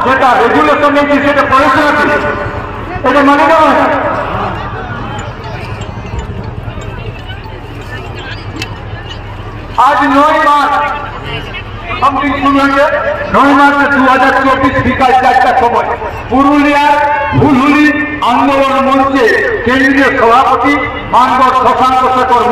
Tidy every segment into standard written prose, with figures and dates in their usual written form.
যেটা রেগুলেশন নিয়েছি সেটা পড়াশোনা ছিল, এটা মানে নেওয়া হয়। আজ 9 মার্চ সামথিং শুরু হয়েছে, 9 মার্চ 2024 বিকাল 4টার সময় পুরুলিয়ার ভুলহুলি আন্দোলন মঞ্চে কেন্দ্রীয় সভাপতি মানগড় শশাঙ্ক শেখর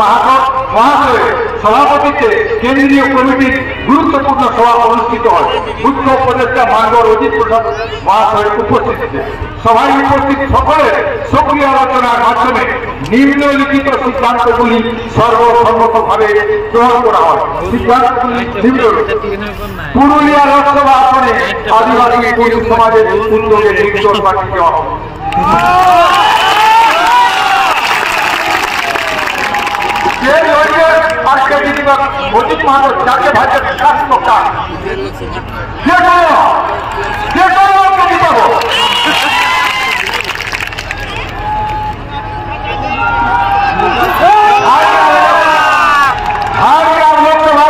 মহাশয়ের সভাপতিত্বে কেন্দ্রীয় কমিটির গুরুত্বপূর্ণ সভা অনুষ্ঠিত হয়। মুখ্য উপদেষ্টা মানগড় অজিত প্রসাদ মহাশয়ের উপস্থিতিতে সভায় উপস্থিত সকলের সক্রিয় আলোচনার মাধ্যমে নিম্নলিখিত সিদ্ধান্তগুলি সর্বসম্মতভাবে গ্রহণ করা হয়। সিদ্ধান্তগুলি পুরুলিয়া লোকসভা আসনে আদিবাসী কুড়ি সমাজের উদ্যোগে নির্বাচন পাঠিয়ে দেওয়া হবে। আজকে দিদিবা অজিত মাহাতো যাকে ভাইয়ের বিকাশ লোকটা যে কোনো লোককে দিতে হবে। ঝাড়গ্রাম লোকসভা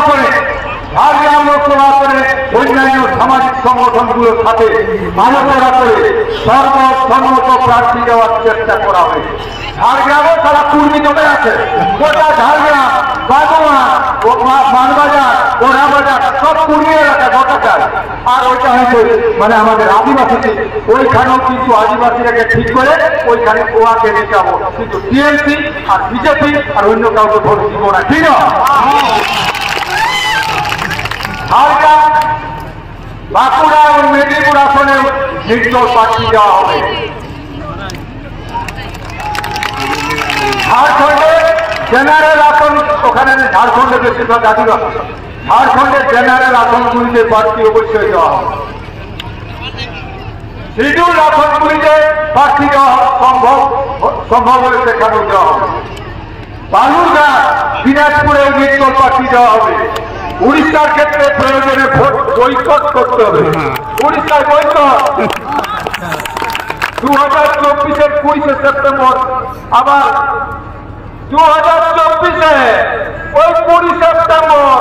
আসনে অন্যান্য সামাজিক সংগঠনগুলোর সাথে আলোচনা করে সর্বসম্মত প্রার্থী দেওয়ার চেষ্টা করা হবে। ঝাড়গ্রামও তারা কুর্মী জমে আছে, গোটা ঝাড়গ্রাম, বাগুয়া, মানবাজার, ওড়াবাজার সব কুর্মী এলাকা গোটাটার। আর ওইটা হয়তো মানে আমাদের আদিবাসী, ওইখানেও কিন্তু আদিবাসীরাকে ঠিক করে ওইখানে গোয়াকে নিতে যাবো, কিন্তু টিএমসি আর বিজেপি আর অন্য কাউকে ভোট দিব না, ঠিক না? ঝাড়গ্রাম, বাঁকুড়া এবং মেদিনীপুর আসনে নির্দল প্রার্থী দেওয়া হবে। ঝাড়খণ্ডে জেনারেল আসন, ওখানে ঝাড়খণ্ডে বেশিরভাগ আদিবাসী, ঝাড়খণ্ডের জেনারেল আসনগুলিতে প্রার্থী অবশ্যই দেওয়া হবে। শিডিউল আসনগুলিতে প্রার্থী দেওয়া সম্ভব হলে সেখানেও দেওয়া হবে। বালুরঘাট, দিনাজপুরে নির্দল প্রার্থী দেওয়া হবে। উড়িষ্যার ক্ষেত্রে প্রয়োজনে ভোট বয়কট করতে হবে। উড়িষ্যায় বয়কট 2024-এর 20 সেপ্টেম্বর, আবার 2024-এ ওই 20 সেপ্টেম্বর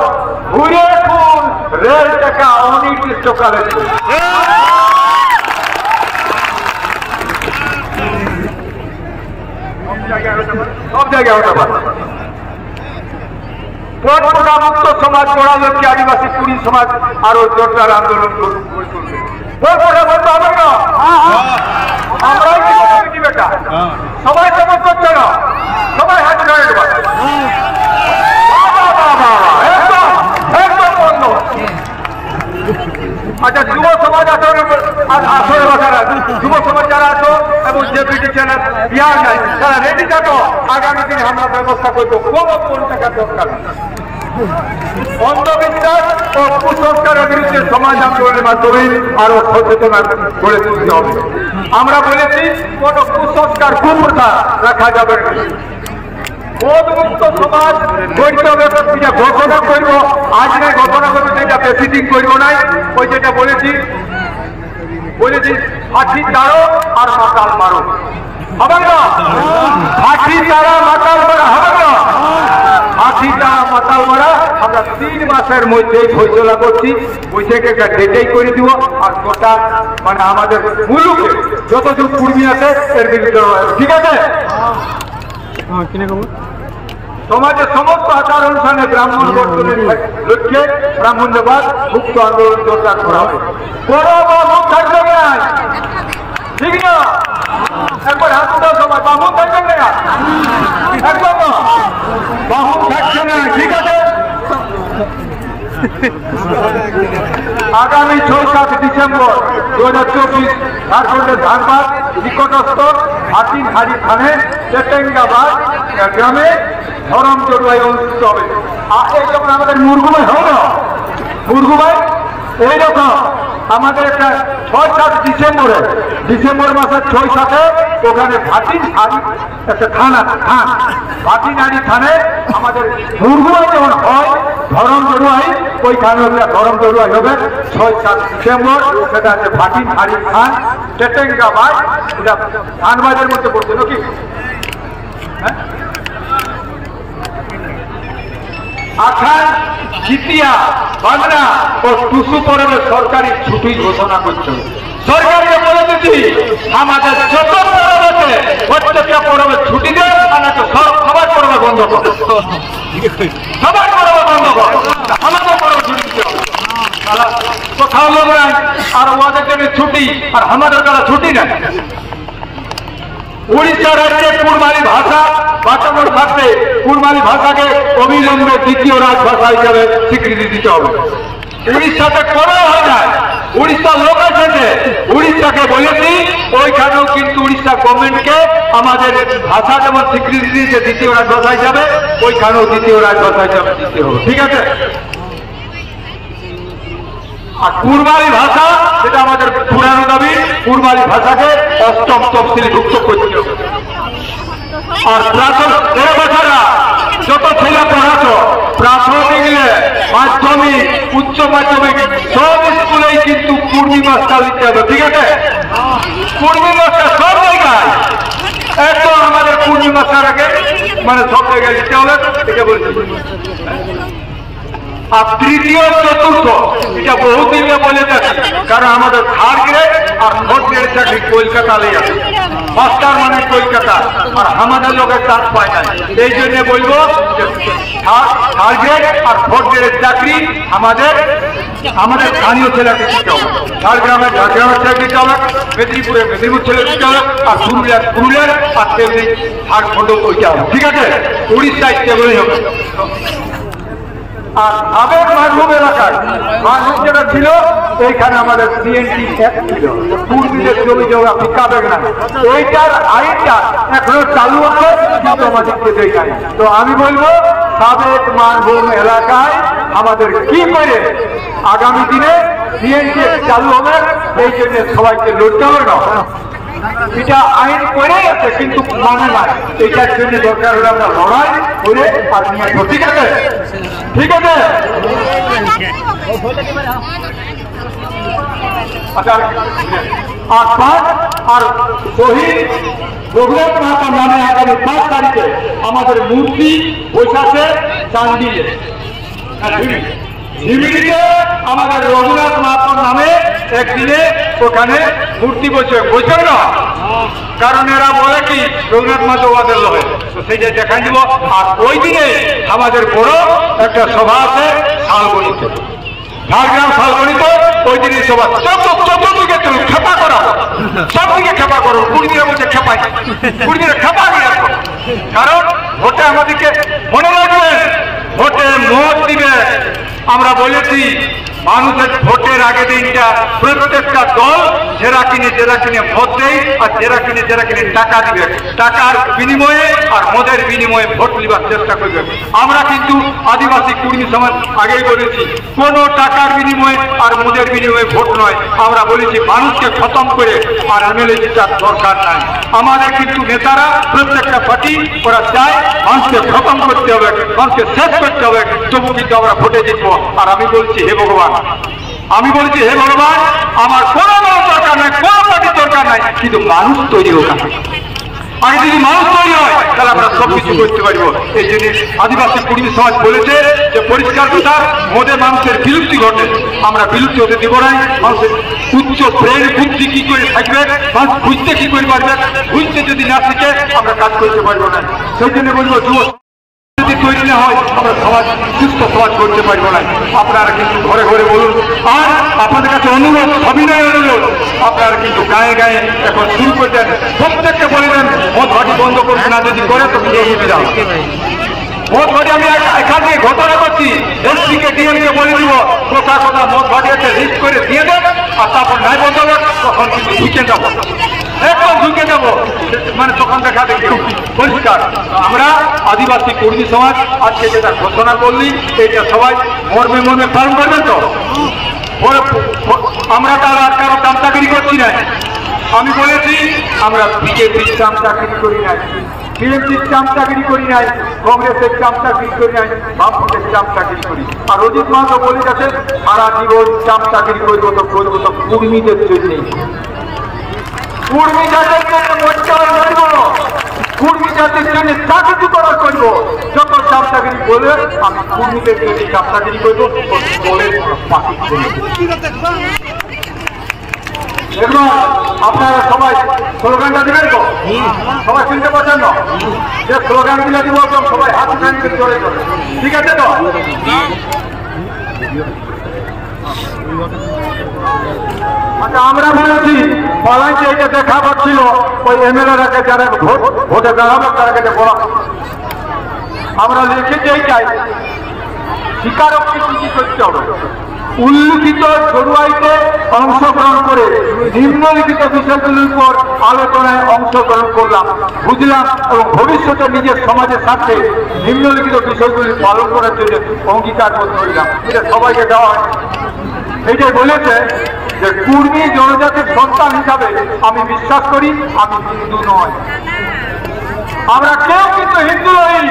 ঘুরে খুন রেল টাকা অনির্দিষ্টকালে। সব জায়গায় হতে পারে। পটপটা মুক্ত সমাজ গড়া লক্ষ্যে আদিবাসী কুড়ি সমাজ আরো জোরদার আন্দোলন করবে। পটপটা বলতে হবে না, আমরাই কি বেটা, সবাই সমাজ করছে না, সবাই হাত ধরে দেবে। একদম বন্ধ। আচ্ছা, যুব সমাজ আসরে বসারা, যুব সমাজ যারা আছো এবং যে ব্রিটিশের বিহার নাই তারা রেডি থাকো, আগামী দিনে আমরা ব্যবস্থা করবো। কোন টাকার দরকার। অন্ধবিশ্বাস ও কুসংস্কারের বিরুদ্ধে সমাজ আন্দোলনের মাধ্যমে আরো সচেতন গড়ে তুলতে হবে। আমরা বলেছি কোন কুসংস্কার কুপ্রথা রাখা যাবে না। মদমুক্ত সমাজ গড়তে হবে, যেটা ঘোষণা করব আজ নাই, ঘোষণা করবো সেটা বেশি দিন করবো নাই। ওই যেটা বলেছি ফাঁসি তাড়ো আর মাতাল মারো, হবে না? ফাঁসি তারা মাতাল মারা হবে না? ফাঁসি তারা মাতাল মারা আমরা 3 মাসের মধ্যেই ফয়সলা করছি। ওই থেকে একটা ডেটেই করে দিব। আর গোটা মানে আমাদের মুলুকে যতদূর কুর্মী আছে এর বিরুদ্ধে, ঠিক আছে? সমাজের সমস্ত আচার অনুষ্ঠানে ব্রাহ্মণ বর্তনের লক্ষ্যে ব্রাহ্মণ্যবাদ মুক্ত আন্দোলন জোরদার করা হবে। বড় বামুন থাকবে না, ঠিক না? একবার হাত উঠাও সবাই, বামুন থাকবে না, একদম বামুন থাকছে না, ঠিক আছে? আগামী 6-7 ডিসেম্বর 2024 ঝাড়খণ্ডের ধানবাদ নিকটস্থ হাতিনহারি থানে চেটেঙ্গাবাদ গ্রামে ধরম চড়ুয়াই অনুষ্ঠিত হবে। এই যখন আমাদের মুরগুমাই হবে না, মুরগুমাই এইরকম আমাদের একটা 6-7 ডিসেম্বর মাসের 6-7-এ ওখানে ভাটিনহারি একটা থানা, ভাটিনহারি থানে আমাদের মুরগুমাই যখন হয় ধরম চড়ুয়াই, ওইখানে একটা ধরম চড়ুয়াই হবে 6-7 ডিসেম্বর। সেটা আছে ভাটিনহারি থান চেটেঙ্গাবাদ, এটা ধানবাদের মধ্যে পড়ছে নাকি? হ্যাঁ, আখান জিতিয়া বাংলা ও টুসু পরবে সরকারি ছুটি ঘোষণা করছে। সরকারকে বলে দিচ্ছি আমাদের যত পরব আছে প্রত্যেকটা পরবে ছুটি দেয়, আর সব সবার পরবে বন্ধ কর, সবার পরবে বন্ধ কর, আমাদের পরবে ছুটি দিতে হবে। কোথাও লোক নাই আর ওদের জন্য ছুটি, আর আমাদের দ্বারা ছুটি নাই। উড়িষ্যা রাজ্যে কুড়মালি ভাষা বাঁচানোর স্বার্থে কুড়মালি ভাষাকে অবিলম্বে দ্বিতীয় রাজভাষা হিসেবে স্বীকৃতি দিতে হবে। উড়িষ্যাতে করে হয় না, উড়িষ্যার লোক আছে যে উড়িষ্যাকে বলেছি, ওইখানেও কিন্তু উড়িষ্যা গভর্নমেন্টকে আমাদের ভাষা যেমন স্বীকৃতি দিয়েছে দ্বিতীয় রাজভাষা হিসাবে, ওইখানেও দ্বিতীয় রাজভাষা হিসাবে দিতে হবে। ঠিক আছে? আর কুড়মালি ভাষা সেটা আমাদের পুরানো দাবি, কুড়মালি ভাষাকে অষ্টম তফসিলভুক্ত করতে হবে। আর বাচ্চারা যত ছেলে পড়াতো প্রাথমিক মাধ্যমিক উচ্চ মাধ্যমিক সব স্কুলেই কিন্তু কুর্মি মাস্টার লিখতে হবে। ঠিক আছে? কুর্মি মাস্টার সব জায়গায়, একদম আমাদের কুর্মি মাস্টার আগে মানে সব জায়গায় লিখতে হবে। এটা বলছি। আর তৃতীয় চতুর্থ এটা বহুদিন বলে যাচ্ছে, কারণ আমাদের থার্ড গ্রেড আর ফোর্থ গ্রেড চাকরি কলকাতাতেই আছে, মাস্টার মানে কলকাতা, আর আমাদের লোকের চান্স পায় না। এই জন্য বলবো যে থার্ড গ্রেড আর ফোর্থ গ্রেডের চাকরি আমাদের স্থানীয় ছেলেকে দিতে হবে। ঝাড়গ্রামের ছেলে দিতে হবে, মেদিনীপুরে মেদিনীপুর ছেলে দিতে হবে, আর পুরুলিয়ার আর তেমনি ঝাড়খণ্ড ওইটা হবে। ঠিক আছে? উড়িষ্যায় সেগুলোই হবে। আর আবেগ মানভূম এলাকায় মানভূম যেটা ছিল এইখানে আমাদের সিএনটি ছিল, পূর্বীদের জমি জমা ভিক্ষাবেগ না, এইটার আইনটা এখনো চালু আছে, কিন্তু আমাদেরকে দেয় নাই। তো আমি বলবো সাবেক মানভূম এলাকায় আমাদের কি করে আগামী দিনে সিএনটি চালু হবে, এই জন্য সবাইকে লড়তে হবে না। এটা আইন করে আছে কিন্তু মানে না, এটার জন্য দরকার হলে আমরা লড়াই করে আর নিয়ে আসবো। ঠিক আছে? ঠিক আছে? আর শহীদ রঘুনাথ মাহাতার নামে আগামী 5 তারিখে আমাদের মূর্তি বৈশাখে চান্দিলে ঝিমিরিতে আমাদের রঘুনাথ মাহাতার নামে একদিনে ওখানে মূর্তি বসে না, কারণ এরা বলে কি রঘুনাথ মাহাতো ওদের লহে, তো সেইটা দেখাই দিব। আর ওই দিনে আমাদের বড় একটা সভা আছে শালবনিতে, ঝাড়গ্রাম শালবনিতে, ওই দিনে সভা চতুর্দিকে খেপা করা, সবদিকে খেপা করো, কুড়িদিনে বলছে খেপাই, কুড়িদিনে খেপা নিয়ে আসবো। কারণ ভোটে আমাদেরকে মনে রাখবে, ভোটে মত দিবে। আমরা বলেছি মানুষের ভোটের আগে দিনটা প্রত্যেকটা দল জেরা কিনে ভোট দেয়, আর জেরা কিনে টাকা দিবে, টাকার বিনিময়ে আর মদের বিনিময়ে ভোট নেবার চেষ্টা করবে। আমরা কিন্তু আদিবাসী কুর্মী সমাজ আগেই বলেছি কোন টাকার বিনিময়ে আর মদের বিনিময়ে ভোট নয়। আমরা বলেছি মানুষকে খতম করে আর এমএলএ জেতার দরকার নাই। আমাদের কিন্তু নেতারা প্রত্যেকটা পার্টি ওরা চায় মানুষকে খতম করতে হবে, মানুষকে শেষ করতে হবে, তবু কিন্তু আমরা ভোটে জিতবো। আর আমি বলছি হে ভগবান, আমার কোনো দরকার নাই, কোনো পার্টির দরকার নাই, কিন্তু মানুষ তৈরি হোক। আগে যদি মানুষ তৈরি হয় তাহলে আমরা সবকিছু করতে পারবো। এই জন্য আদিবাসী কুর্মী সমাজ বলেছে যে পরিষ্কার কথা, মধ্যে মানুষের বিলুপ্তি ঘটে, আমরা বিলুপ্তি হতে দিব না। মানুষের উচ্চ ব্রেন বুদ্ধি কি করে থাকবে, মানুষ বুঝতে কি করে পারবে, বুঝতে যদি না শিখে আমরা কাজ করতে পারবো না। সেই জন্য বলবো যুব যদি তৈরি না হয় আমরা সমাজ সুস্থ সমাজ করতে পারবো না। আপনারা কিন্তু ঘরে ঘরে বলুন, আর আপনাদের কাছে অনুরোধ, সবিনয় অনুরোধ, আপনারা কিন্তু গায়ে গায়ে এখন শুরু করে দেন, প্রত্যেককে বলে দেন মদ ভাটি বন্ধ করবে না, যদি করে তো কিছু অসুবিধা মদ ভাটি। আমি এখান থেকে ঘটনা করছি, এসপিকে ডিএমকে বলে দিব কোথা কোথা মদ ভাটি আছে লিস্ট করে দিয়ে দেন, আর তারপর নাই বন্ধ হবে, তখন কিন্তু ঢুকে যাবো, একদম ঢুকে যাবো, মানে তখন দেখা দেখি পরিষ্কার। আমরা আদিবাসী কর্মী সমাজ আজকে যেটা ঘোষণা করলি এটা সবাই মর্মে মর্মে পালন করবেন তো। আমরা তার আর কারো চামচাগিরি করছি না। আমি বলেছি আমরা বিজেপির চামচাগিরি করি নাই, বিএনপির চামচাগিরি করি নাই, কংগ্রেসের চামচাগিরি করি নাই, বামফ্রন্টের চামচাগিরি করি। আর অজিত মাহাতো বলে গেছে সারা জীবন চামচাগিরি করবো তো কর্মীদের জন্য, কুর্মী জাতের জন্য মরতে হবে, কুর্মী জাতির জন্য যা কিছু করার করবো, যত চাপটাগিরি বলে আমি কুর্মীদের জন্য চাপটাগিরি করবো বলে বাকি দেখুন। আপনারা সবাই স্লোগানটা দিবেন তো? সবাই শুনতে পাচ্ছেন না? যে স্লোগান গুলো দিব সবাই হাত উঠান জোরে জোরে, ঠিক আছে তো? আচ্ছা, আমরা বলেছি পালাইতে এটা দেখা পাচ্ছিল ওই এমএলএরাকে যারা ভোটে দাঁড়াবে তারা কাছে বলা, আমরা লিখেছি এইটাই স্বীকারোক্তি কি করতে হবে। উল্লিখিত জরুয়াইতে অংশগ্রহণ করে নিম্নলিখিত বিষয়গুলির উপর আলোচনায় অংশগ্রহণ করলাম, বুঝলাম এবং ভবিষ্যতে নিজের সমাজের স্বার্থে নিম্নলিখিত বিষয়গুলি পালন করার জন্য অঙ্গীকার বোধ করিলাম। এটা সবাইকে দেওয়া হয়। এইটাই বলেছে যে কুর্মী জনজাতির সন্তান হিসাবে আমি বিশ্বাস করি আমি হিন্দু নয়। আমরা কেউ কিন্তু হিন্দু নই,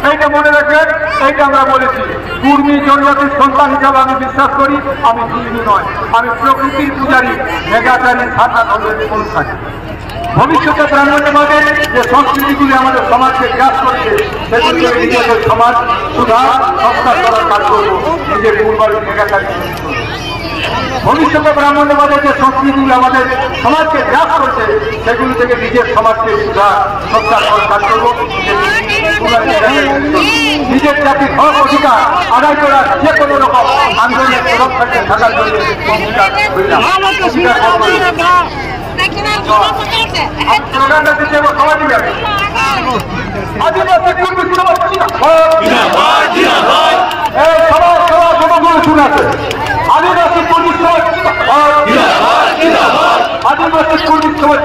এইটা মনে রাখবেন। এইটা আমরা বলেছি কুর্মী জনজাতির সন্তান হিসাবে আমি বিশ্বাস করি আমি হিন্দু নয়। আমি প্রকৃতির পূজারী, মেঘাচারী, সাধনা ধর্মের অনুসারী। ভবিষ্যতে ব্রাহ্মণ্যবাদের যে সংস্কৃতিগুলি আমাদের সমাজকে গ্রাস করছে সেগুলিকে নিজেদের সমাজ সুধার সংস্কার করার কাজ করবো নিজের পূর্বারী মেঘাচারী। ভবিষ্যতে ব্রাহ্মণ্যবাদের যে সংস্কৃতিগুলি আমাদের সমাজকে গ্রাস করছে সেগুলি থেকে নিজের সমাজকে সুধার সংস্কার করার কাজ করবো নিজের জাতির হক অধিকার আদায় করার যে কোনো রকম আন্দোলনের প্রভাব থাকতে থাকার জন্য অঙ্গীকার করিলাম। আদিবাসী কুর্মী সমাজ শুনেছে, আদিবাসী কুর্মী সমাজ, আদিবাসী কুর্মী সমাজ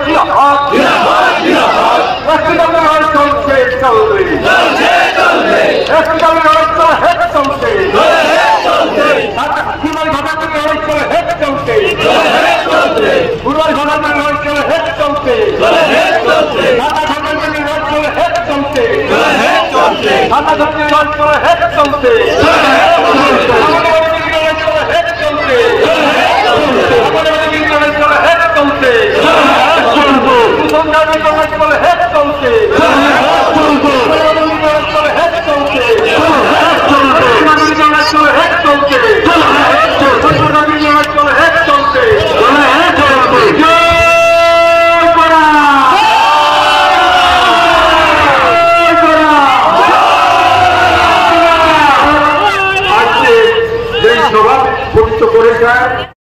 চলছে চলবে, চলছে